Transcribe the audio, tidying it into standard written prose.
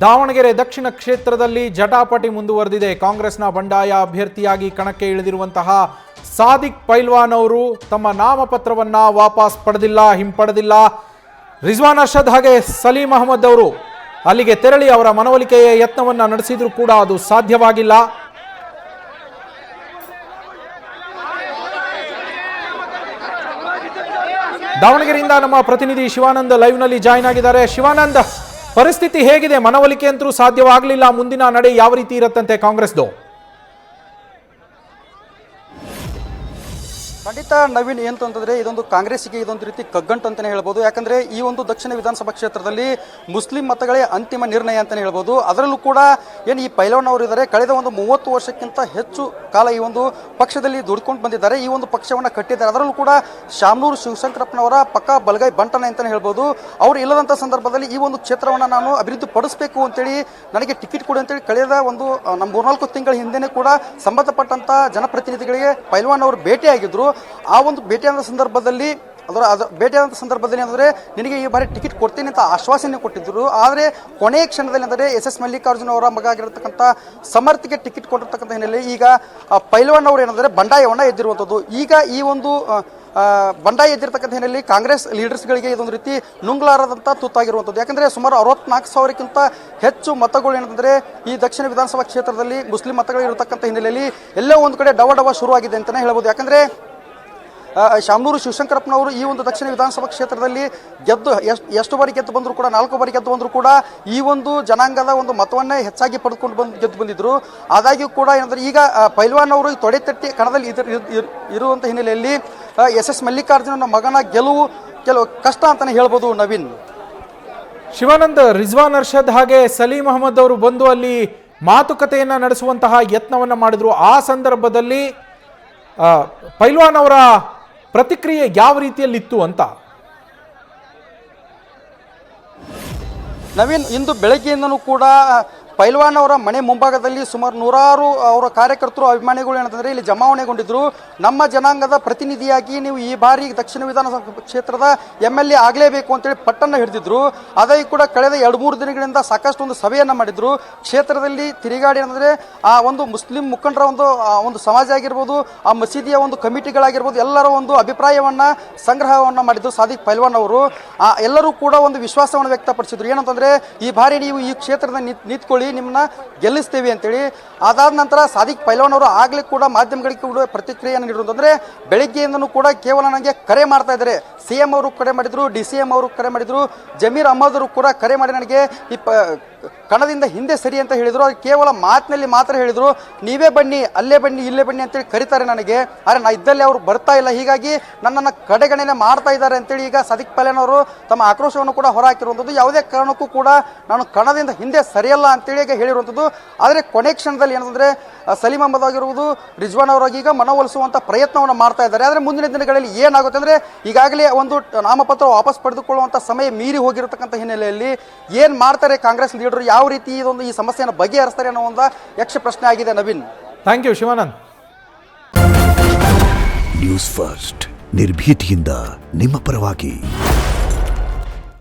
ದಾವಣಗೆರೆ ದಕ್ಷಿಣ ಕ್ಷೇತ್ರದಲ್ಲಿ ಜಟಾಪಟಿ ಮುಂದುವರೆದಿದೆ. ಕಾಂಗ್ರೆಸ್ನ ಬಂಡಾಯ ಅಭ್ಯರ್ಥಿಯಾಗಿ ಕಣಕ್ಕೆ ಇಳಿದಿರುವಂತಹ ಸಾದಿಕ್ ಪೈಲ್ವಾನ್ ಅವರು ತಮ್ಮ ನಾಮಪತ್ರವನ್ನ ವಾಪಸ್ ಹಿಂಪಡೆದಿಲ್ಲ. ರಿಜ್ವಾನ್ ಅರ್ಷದ್ ಹಾಗೆ ಸಲೀಂ ಅಹಮದ್ ಅವರು ಅಲ್ಲಿಗೆ ತೆರಳಿ ಅವರ ಮನವೊಲಿಕೆಯ ಯತ್ನವನ್ನ ನಡೆಸಿದ್ರೂ ಕೂಡ ಅದು ಸಾಧ್ಯವಾಗಿಲ್ಲ. ದಾವಣಗೆರೆಯಿಂದ ನಮ್ಮ ಪ್ರತಿನಿಧಿ ಶಿವಾನಂದ್ ಲೈವ್ ನಲ್ಲಿ ಜಾಯಿನ್ ಆಗಿದ್ದಾರೆ. ಶಿವಾನಂದ್, ಪರಿಸ್ಥಿತಿ ಹೇಗಿದೆ? ಮನವೊಲಿಕೆ ಅಂತೂ ಸಾಧ್ಯವಾಗಲಿಲ್ಲ. ಮುಂದಿನ ನಡೆ ಯಾವ ರೀತಿ ಇರುತ್ತಂತೆ ಕಾಂಗ್ರೆಸ್ದು? ಖಂಡಿತ ನವೀನ್, ಏನಂತಂದ್ರೆ ಇದೊಂದು ಕಾಂಗ್ರೆಸ್ಗೆ ಇದೊಂದು ರೀತಿ ಕಗ್ಗಂಟು ಅಂತಾನೆ ಹೇಳ್ಬೋದು. ಯಾಕಂದ್ರೆ ಈ ಒಂದು ದಕ್ಷಿಣ ವಿಧಾನಸಭಾ ಕ್ಷೇತ್ರದಲ್ಲಿ ಮುಸ್ಲಿಂ ಮತಗಳೇ ಅಂತಿಮ ನಿರ್ಣಯ ಅಂತಾನೆ ಹೇಳ್ಬೋದು. ಅದರಲ್ಲೂ ಕೂಡ ಏನು ಈ ಪೈಲ್ವಾನ್ ಅವರು ಇದ್ದಾರೆ, ಕಳೆದ ಒಂದು 30 ವರ್ಷಕ್ಕಿಂತ ಹೆಚ್ಚು ಕಾಲ ಈ ಒಂದು ಪಕ್ಷದಲ್ಲಿ ದುಡ್ಕೊಂಡು ಬಂದಿದ್ದಾರೆ, ಈ ಒಂದು ಪಕ್ಷವನ್ನು ಕಟ್ಟಿದ್ದಾರೆ. ಅದರಲ್ಲೂ ಕೂಡ ಶಾಮನೂರು ಶಿವಶಂಕರಪ್ಪನವರ ಪಕ್ಕ ಬಲಗೈ ಬಂಟನ ಅಂತಾನೆ ಹೇಳ್ಬೋದು. ಅವರು ಇಲ್ಲದಂಥ ಸಂದರ್ಭದಲ್ಲಿ ಈ ಒಂದು ಕ್ಷೇತ್ರವನ್ನು ನಾನು ಅಭಿವೃದ್ಧಿ ಪಡಿಸಬೇಕು ಅಂತೇಳಿ ನನಗೆ ಟಿಕೆಟ್ ಕೊಡಿ ಅಂತೇಳಿ ಕಳೆದ ಒಂದು 3-4 ತಿಂಗಳ ಹಿಂದೆನೇ ಕೂಡ ಸಂಬಂಧಪಟ್ಟಂತ ಜನಪ್ರತಿನಿಧಿಗಳಿಗೆ ಪೈಲ್ವಾನ್ ಅವರು ಭೇಟಿಯಾಗಿದ್ರು. ಆ ಒಂದು ಭೇಟಿಯಾದ ಸಂದರ್ಭದಲ್ಲಿ ಅಂದರೆ ನಿನಗೆ ಈ ಬಾರಿ ಟಿಕೆಟ್ ಕೊಡ್ತೀನಿ ಅಂತ ಆಶ್ವಾಸನೆ ಕೊಟ್ಟಿದ್ದರು. ಆದರೆ ಕೊನೆಯ ಕ್ಷಣದಲ್ಲಿ ಅಂದರೆ ಎಸ್ ಮಲ್ಲಿಕಾರ್ಜುನ ಅವರ ಮಗ ಆಗಿರತಕ್ಕಂಥ ಸಮರ್ಥಿಗೆ ಟಿಕೆಟ್ ಕೊಟ್ಟಿರ್ತಕ್ಕಂಥ ಹಿನ್ನೆಲೆಯಲ್ಲಿ ಈಗ ಪೈಲ್ವಾನ್ ಅವರು ಏನಂದರೆ ಬಂಡಾಯವನ್ನು ಎದ್ದಿರುವಂಥದ್ದು. ಈಗ ಈ ಒಂದು ಬಂಡಾಯ ಎದ್ದಿರ್ತಕ್ಕಂಥ ಹಿನ್ನೆಲೆಯಲ್ಲಿ ಕಾಂಗ್ರೆಸ್ ಲೀಡರ್ಸ್ಗಳಿಗೆ ಇದೊಂದು ರೀತಿ ನುಂಗ್ಲಾರದಂಥ ತುತ್ತಾಗಿರುವಂಥದ್ದು. ಯಾಕಂದರೆ ಸುಮಾರು 64,000ಕ್ಕಿಂತ ಹೆಚ್ಚು ಮತಗಳು ಏನಂತಂದರೆ ಈ ದಕ್ಷಿಣ ವಿಧಾನಸಭಾ ಕ್ಷೇತ್ರದಲ್ಲಿ ಮುಸ್ಲಿಂ ಮತಗಳು ಇರತಕ್ಕಂಥ ಹಿನ್ನೆಲೆಯಲ್ಲಿ ಎಲ್ಲೋ ಒಂದು ಕಡೆ ಡವ ಶುರುವಾಗಿದೆ ಅಂತಲೇ ಹೇಳ್ಬೋದು. ಯಾಕಂದರೆ ಶಾಮನೂರು ಶಿವಶಂಕರಪ್ಪನವರು ಈ ಒಂದು ದಕ್ಷಿಣ ವಿಧಾನಸಭಾ ಕ್ಷೇತ್ರದಲ್ಲಿ ಎಷ್ಟು ಬಾರಿ ಗೆದ್ದು ಬಂದರೂ ಕೂಡ 4 ಬಾರಿ ಗೆದ್ದು ಬಂದರೂ ಕೂಡ ಈ ಒಂದು ಜನಾಂಗದ ಒಂದು ಮತವನ್ನೇ ಹೆಚ್ಚಾಗಿ ಪಡೆದುಕೊಂಡು ಗೆದ್ದು ಬಂದಿದ್ರು. ಆದಾಗ್ಯೂ ಕೂಡ ಏನಂದರೆ ಈಗ ಪೈಲ್ವಾನ್ ಅವರು ತೊಡೆ ತಟ್ಟಿ ಕಣದಲ್ಲಿ ಇರುವಂಥ ಹಿನ್ನೆಲೆಯಲ್ಲಿ ಎಸ್ ಮಲ್ಲಿಕಾರ್ಜುನ ಮಗನ ಗೆಲುವು ಕೆಲವು ಕಷ್ಟ ಅಂತಲೇ ಹೇಳ್ಬೋದು. ನವೀನ್, ಶಿವಾನಂದ್, ರಿಜ್ವಾನ್ ಅರ್ಷದ್ ಹಾಗೆ ಸಲೀಂ ಅಹಮದ್ ಅವರು ಬಂದು ಅಲ್ಲಿ ಮಾತುಕತೆಯನ್ನ ನಡೆಸುವಂತಹ ಯತ್ನವನ್ನ ಮಾಡಿದ್ರು. ಆ ಸಂದರ್ಭದಲ್ಲಿ ಪೈಲ್ವಾನ್ ಅವರ ಪ್ರತಿಕ್ರಿಯೆ ಯಾವ ರೀತಿಯಲ್ಲಿತ್ತು ಅಂತ? ನವೀನ್, ಇಂದು ಬೆಳಗ್ಗೆಯಿಂದನೂ ಕೂಡ ಪೈಲ್ವಾನ್ ಅವರ ಮನೆ ಮುಂಭಾಗದಲ್ಲಿ ಸುಮಾರು 100 ಅವರ ಕಾರ್ಯಕರ್ತರು ಅಭಿಮಾನಿಗಳು ಏನಂತಂದರೆ ಇಲ್ಲಿ ಜಮಾವಣೆಗೊಂಡಿದ್ದರು. ನಮ್ಮ ಜನಾಂಗದ ಪ್ರತಿನಿಧಿಯಾಗಿ ನೀವು ಈ ಬಾರಿ ದಕ್ಷಿಣ ವಿಧಾನಸಭಾ ಕ್ಷೇತ್ರದ MLA ಆಗಲೇಬೇಕು ಅಂತೇಳಿ ಪಟ್ಟನ್ನು ಹಿಡಿದಿದ್ರು. ಅದೇ ಕೂಡ ಕಳೆದ 2-3 ದಿನಗಳಿಂದ ಸಾಕಷ್ಟು ಒಂದು ಸಭೆಯನ್ನು ಮಾಡಿದ್ರು. ಕ್ಷೇತ್ರದಲ್ಲಿ ತಿರುಗಾಡಿ ಏನಂದರೆ ಆ ಒಂದು ಮುಸ್ಲಿಂ ಮುಖಂಡರ ಒಂದು ಸಮಾಜ ಆಗಿರ್ಬೋದು, ಆ ಮಸೀದಿಯ ಒಂದು ಕಮಿಟಿಗಳಾಗಿರ್ಬೋದು, ಎಲ್ಲರ ಒಂದು ಅಭಿಪ್ರಾಯವನ್ನು ಸಂಗ್ರಹವನ್ನು ಮಾಡಿದ್ರು ಸಾದಿಕ್ ಪೈಲ್ವಾನ್ ಅವರು. ಎಲ್ಲರೂ ಕೂಡ ಒಂದು ವಿಶ್ವಾಸವನ್ನು ವ್ಯಕ್ತಪಡಿಸಿದ್ರು. ಏನಂತಂದರೆ ಈ ಬಾರಿ ನೀವು ಈ ಕ್ಷೇತ್ರದ ನಿಂತ್ಕೊಳ್ಳಿ, ನಿಮ್ಮನ್ನ ಗೆಲ್ಲಿಸ್ತೇವೆ ಅಂತೇಳಿ. ಅದಾದ ನಂತರ ಸಾದಿಕ್ ಪೈಲ್ವಾನ್ ಅವರು ಆಗಲೇ ಕೂಡ ಮಾಧ್ಯಮಗಳಿಗೆ ಕೂಡ ಪ್ರತಿಕ್ರಿಯೆಯನ್ನು ನೀಡಿರೋದು. ಅಂದರೆ ಬೆಳಗ್ಗೆಯಿಂದನೂ ಕೂಡ ಕೇವಲ ನನಗೆ ಕರೆ ಮಾಡ್ತಾ ಇದ್ದಾರೆ. CM ಅವರು ಕರೆ ಮಾಡಿದ್ರು, DCM ಅವರು ಕರೆ ಮಾಡಿದ್ರು, ಜಮೀರ್ ಅಹಮದ್ ಅವರು ಕೂಡ ಕರೆ ಮಾಡಿ ನನಗೆ ಈ ಕಣದಿಂದ ಹಿಂದೆ ಸರಿ ಅಂತ ಹೇಳಿದ್ರು. ಅದು ಕೇವಲ ಮಾತಿನಲ್ಲಿ ಮಾತ್ರ ಹೇಳಿದ್ರು. ನೀವೇ ಬನ್ನಿ, ಅಲ್ಲೇ ಬನ್ನಿ, ಇಲ್ಲೇ ಬನ್ನಿ ಅಂತೇಳಿ ಕರೀತಾರೆ ನನಗೆ. ಆದರೆ ನಾ ಇದ್ದಲ್ಲಿ ಅವರು ಬರ್ತಾ ಇಲ್ಲ, ಹೀಗಾಗಿ ನನ್ನನ್ನು ಕಡೆಗಣನೆ ಮಾಡ್ತಾ ಇದ್ದಾರೆ ಅಂತೇಳಿ ಈಗ ಸಾದಿಕ್ ಪೈಲ್ವಾನ್ ಅವರು ತಮ್ಮ ಆಕ್ರೋಶವನ್ನು ಕೂಡ ಹೊರಹಾಕಿರುವಂಥದ್ದು. ಯಾವುದೇ ಕಾರಣಕ್ಕೂ ಕೂಡ ನಾನು ಕಣದಿಂದ ಹಿಂದೆ ಸರಿಯಲ್ಲ ಅಂತೇಳಿ ಈಗ ಹೇಳಿರುವಂಥದ್ದು. ಆದರೆ ಕೊನೆ ಕ್ಷಣದಲ್ಲಿ ಏನಂದರೆ ಸಲೀಂ ಅಹಮದ್ ಆಗಿರುವುದು, ರಿಜ್ವಾನ್ ಅವರಾಗಿ ಈಗ ಮನವೊಲಿಸುವಂಥ ಪ್ರಯತ್ನವನ್ನು ಮಾಡ್ತಾ ಇದ್ದಾರೆ. ಆದರೆ ಮುಂದಿನ ದಿನಗಳಲ್ಲಿ ಏನಾಗುತ್ತೆ ಅಂದರೆ ಈಗಾಗಲೇ ಒಂದು ನಾಮಪತ್ರ ವಾಪಸ್ ಪಡೆದುಕೊಳ್ಳುವಂಥ ಸಮಯ ಮೀರಿ ಹೋಗಿರತಕ್ಕಂಥ ಹಿನ್ನೆಲೆಯಲ್ಲಿ ಏನು ಮಾಡ್ತಾರೆ ಕಾಂಗ್ರೆಸ್ ಲೀಡರ್, ಯಾವ ರೀತಿ ಈ ಸಮಸ್ಯೆಯನ್ನು ಬಗೆಹರಿಸ್ತಾರೆ ಅನ್ನೋ ಒಂದು ಯಕ್ಷ ಪ್ರಶ್ನೆ ಆಗಿದೆ. Naveen, thank you Shivanand. News first, ನಿರ್ಭೀತಿಯಿಂದ ನಿಮ್ಮ ಪರವಾಗಿ.